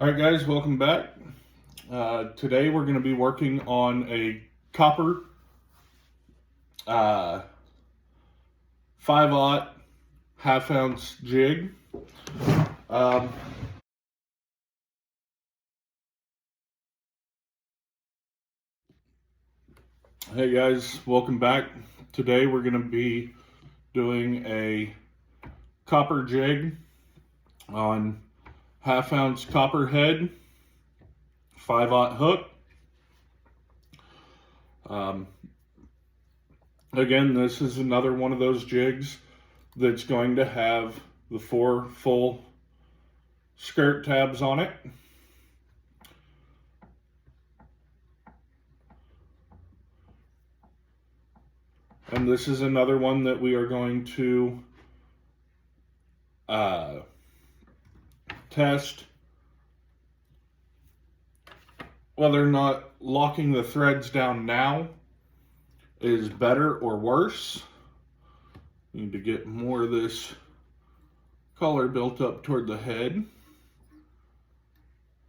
All right, guys, welcome back. Today we're going to be working on a copper 5/0 half-ounce jig. Um, hey guys, welcome back. Today we're going to be doing a copper jig on half-ounce copper head 5/0 hook. Again, this is another one of those jigs that's going to have the 4 full skirt tabs on it. And this is another one that we are going to test whether or not locking the threads down now is better or worse. Need to get more of this collar built up toward the head.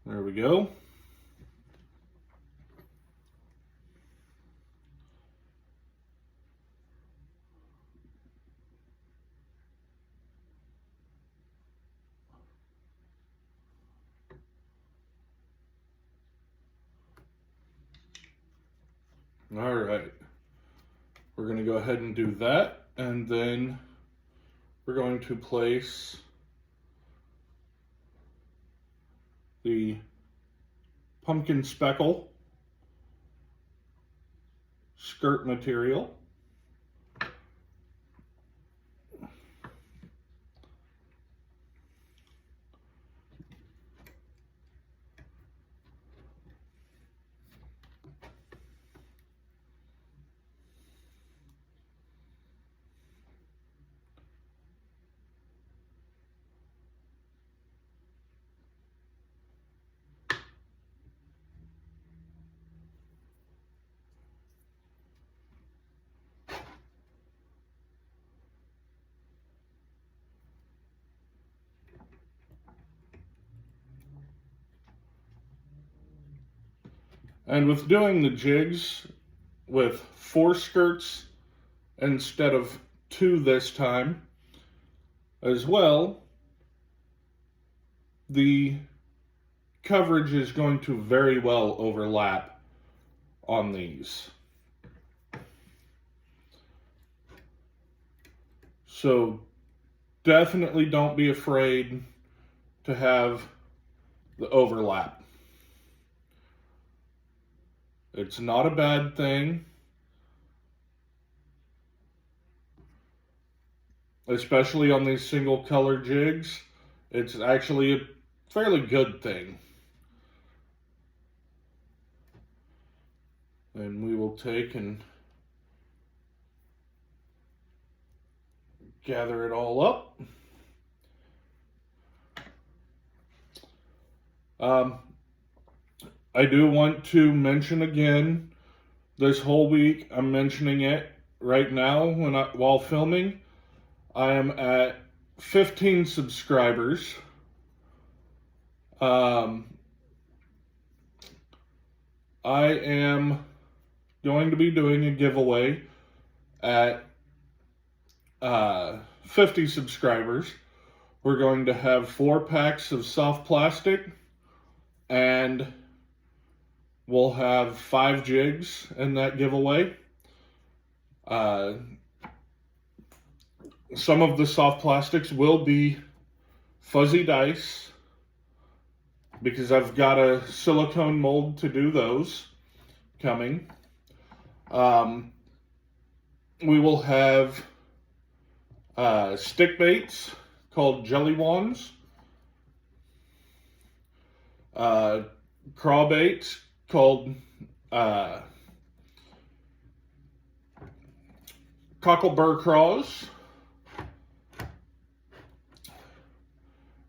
There we go. All right. We're going to go ahead and do that, and then we're going to place the pumpkin speckle skirt material. And with doing the jigs with 4 skirts instead of 2 this time, as well, the coverage is going to very well overlap on these. So definitely don't be afraid to have the overlap. It's not a bad thing, especially on these single color jigs. It's actually a fairly good thing. And we will take and gather it all up. I do want to mention again, this whole week, I'm mentioning it right now while filming, I am at 15 subscribers. I am going to be doing a giveaway at 50 subscribers. We're going to have 4 packs of soft plastic, and we'll have 5 jigs in that giveaway. Some of the soft plastics will be fuzzy dice because I've got a silicone mold to do those coming. We will have stick baits called jelly wands, craw baits called cocklebur craws,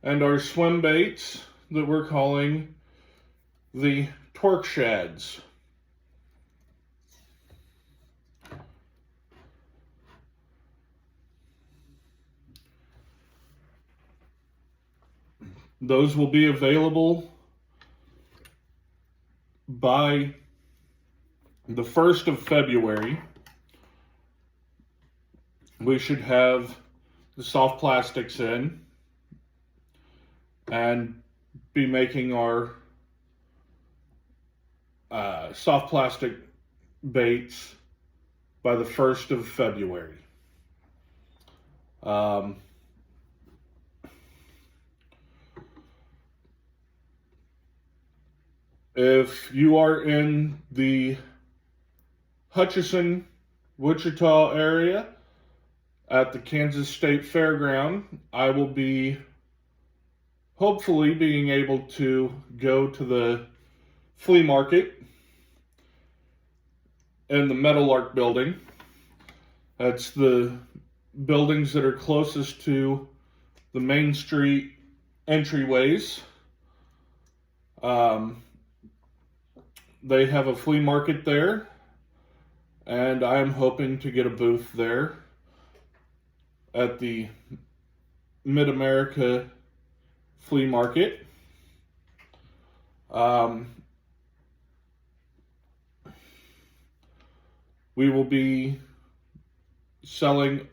and our swim baits that we're calling the torque shads. Those will be available by the 1st of February, we should have the soft plastics in and be making our soft plastic baits by the 1st of February. If you are in the Hutchinson, Wichita area at the Kansas State Fairground, I will be hopefully being able to go to the flea market in the Meadowlark building. That's the buildings that are closest to the Main Street entryways. They have a flea market there, and I'm hoping to get a booth there at the Mid-America Flea Market. We will be selling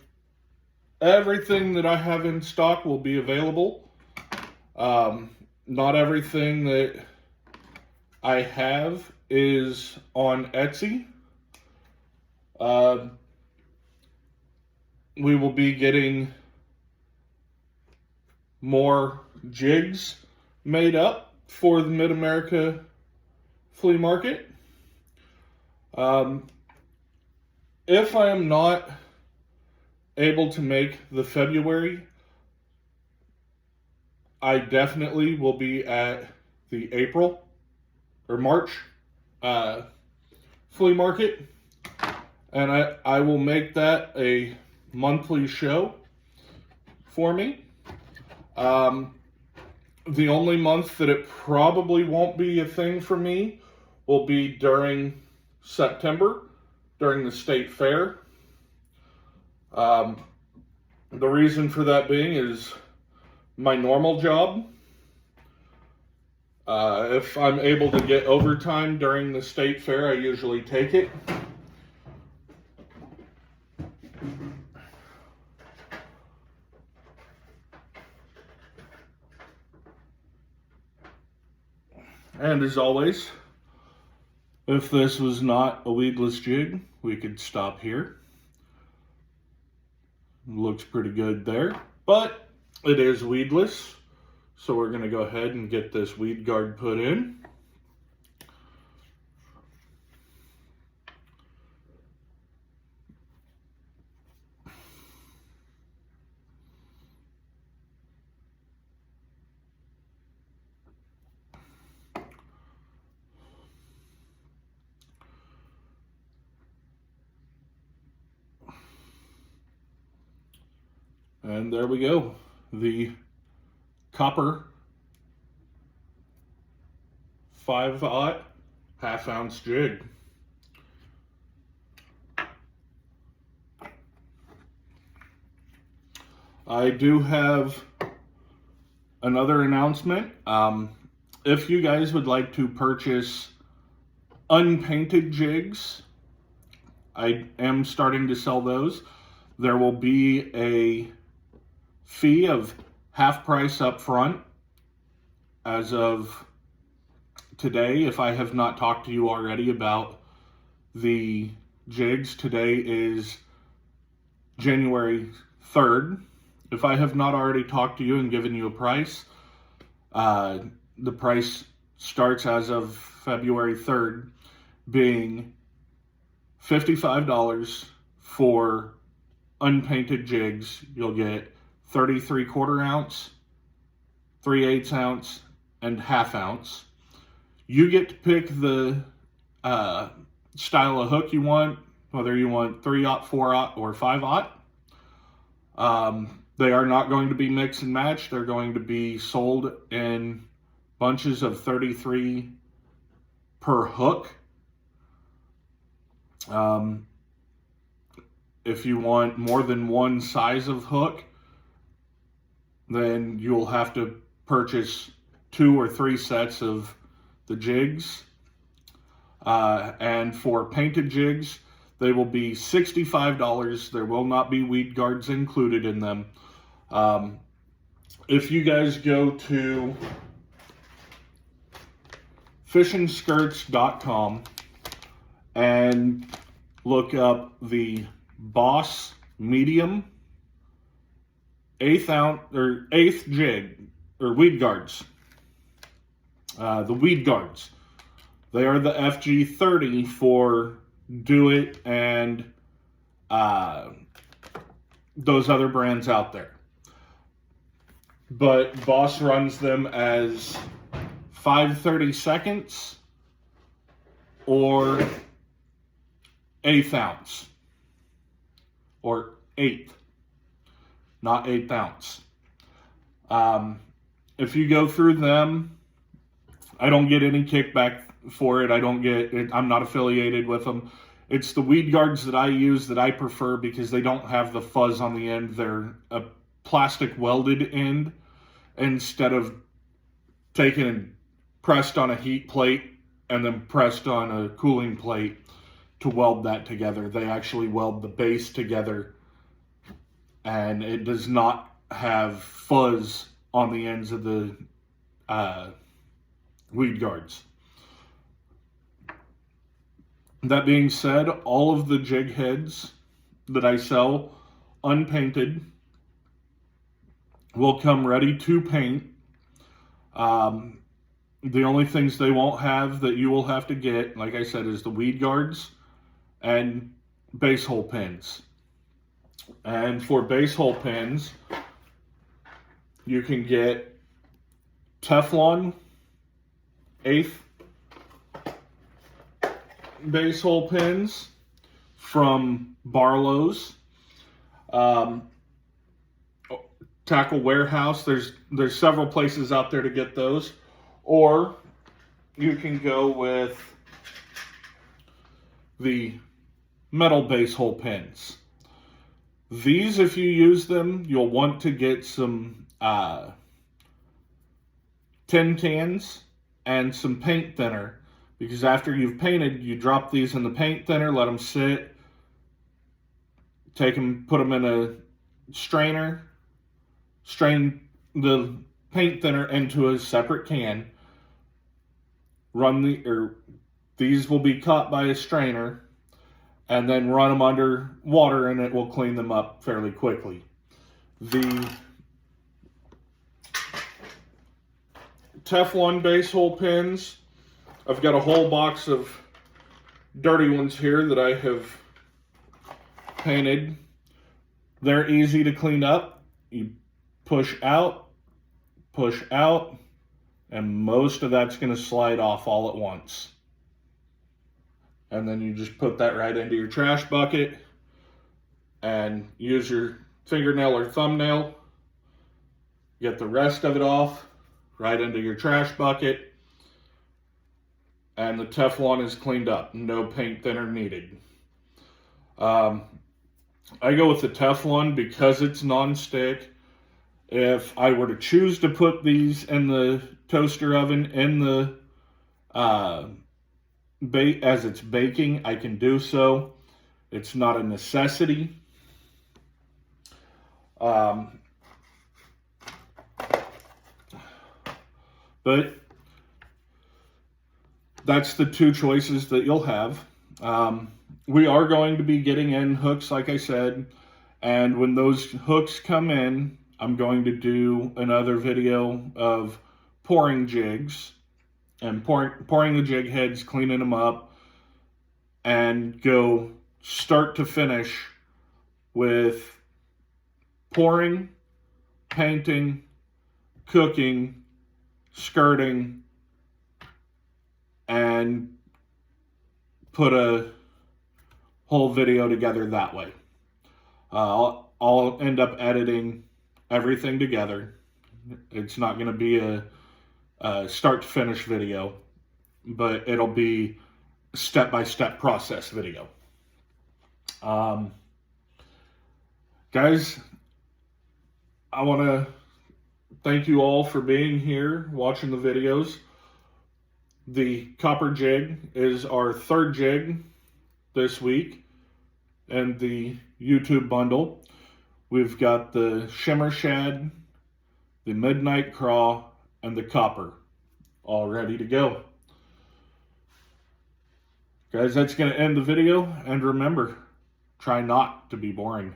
everything that I have in stock will be available. Not everything that I have is on Etsy. We will be getting more jigs made up for the Mid-America Flea Market. If I am not able to make the February, I definitely will be at the April or March flea market, and I will make that a monthly show for me. The only month that it probably won't be a thing for me will be during September, during the state fair. The reason for that being is my normal job. If I'm able to get overtime during the state fair, I usually take it. And as always, if this was not a weedless jig, we could stop here. Looks pretty good there, but it is weedless. So we're going to go ahead and get this weed guard put in. And there we go. The copper 5/0 half-ounce jig. I do have another announcement. If you guys would like to purchase unpainted jigs, I am starting to sell those. There will be a fee of half price up front as of today. If I have not talked to you already about the jigs, today is January 3rd. If I have not already talked to you and given you a price, the price starts as of February 3rd being $55 for unpainted jigs. You'll get 33 1/4 ounce, 3/8 ounce, and half ounce. You get to pick the style of hook you want, whether you want 3/0, 4/0, or 5/0. They are not going to be mix and match. They're going to be sold in bunches of 33 per hook. If you want more than one size of hook, then you'll have to purchase 2 or 3 sets of the jigs. And for painted jigs, they will be $65. There will not be weed guards included in them. If you guys go to fishingskirts.com and look up the Boss Medium 1/8 jig or weed guards, the weed guards, they are the FG30 for Do It and those other brands out there. But Boss runs them as 5/32 or 1/8 ounce, or 1/8, not 1/8 ounce. If you go through them, I don't get any kickback for it. I'm not affiliated with them. It's the weed guards that I use that I prefer because they don't have the fuzz on the end. They're a plastic welded end instead of taken and pressed on a heat plate and then pressed on a cooling plate to weld that together. They actually weld the base together, and it does not have fuzz on the ends of the weed guards. That being said, all of the jig heads that I sell unpainted will come ready to paint. The only things they won't have that you will have to get, like I said, is the weed guards and base hole pins. And for base hole pins, you can get Teflon 1/8 base hole pins from Barlow's. Tackle Warehouse, there's several places out there to get those. Or you can go with the metal base hole pins. These, if you use them, you'll want to get some tin cans and some paint thinner, because after you've painted, you drop these in the paint thinner, let them sit, take them, put them in a strainer, strain the paint thinner into a separate can, these will be caught by a strainer, and then run them under water and it will clean them up fairly quickly. The Teflon base hole pins, I've got a whole box of dirty ones here that I have painted. They're easy to clean up. You push out, and most of that's going to slide off all at once. And then you just put that right into your trash bucket and use your fingernail or thumbnail, get the rest of it off, right into your trash bucket, and the Teflon is cleaned up. No paint thinner needed. I go with the Teflon because it's non-stick. If I were to choose to put these in the toaster oven in the as it's baking, I can do so. It's not a necessity. But that's the two choices that you'll have. We are going to be getting in hooks, like I said, and when those hooks come in, I'm going to do another video of pouring jigs and pouring the jig heads, cleaning them up, and go start to finish with pouring, painting, cooking, skirting, and put a whole video together that way. I'll end up editing everything together. It's not going to be a start to finish video, but it'll be a step-by-step process video. Guys, I want to thank you all for being here, watching the videos. The copper jig is our third jig this week, and the YouTube bundle. We've got the Shimmer Shad, the Midnight Craw, and the Copper all ready to go. Guys, that's going to end the video, and remember, try not to be boring.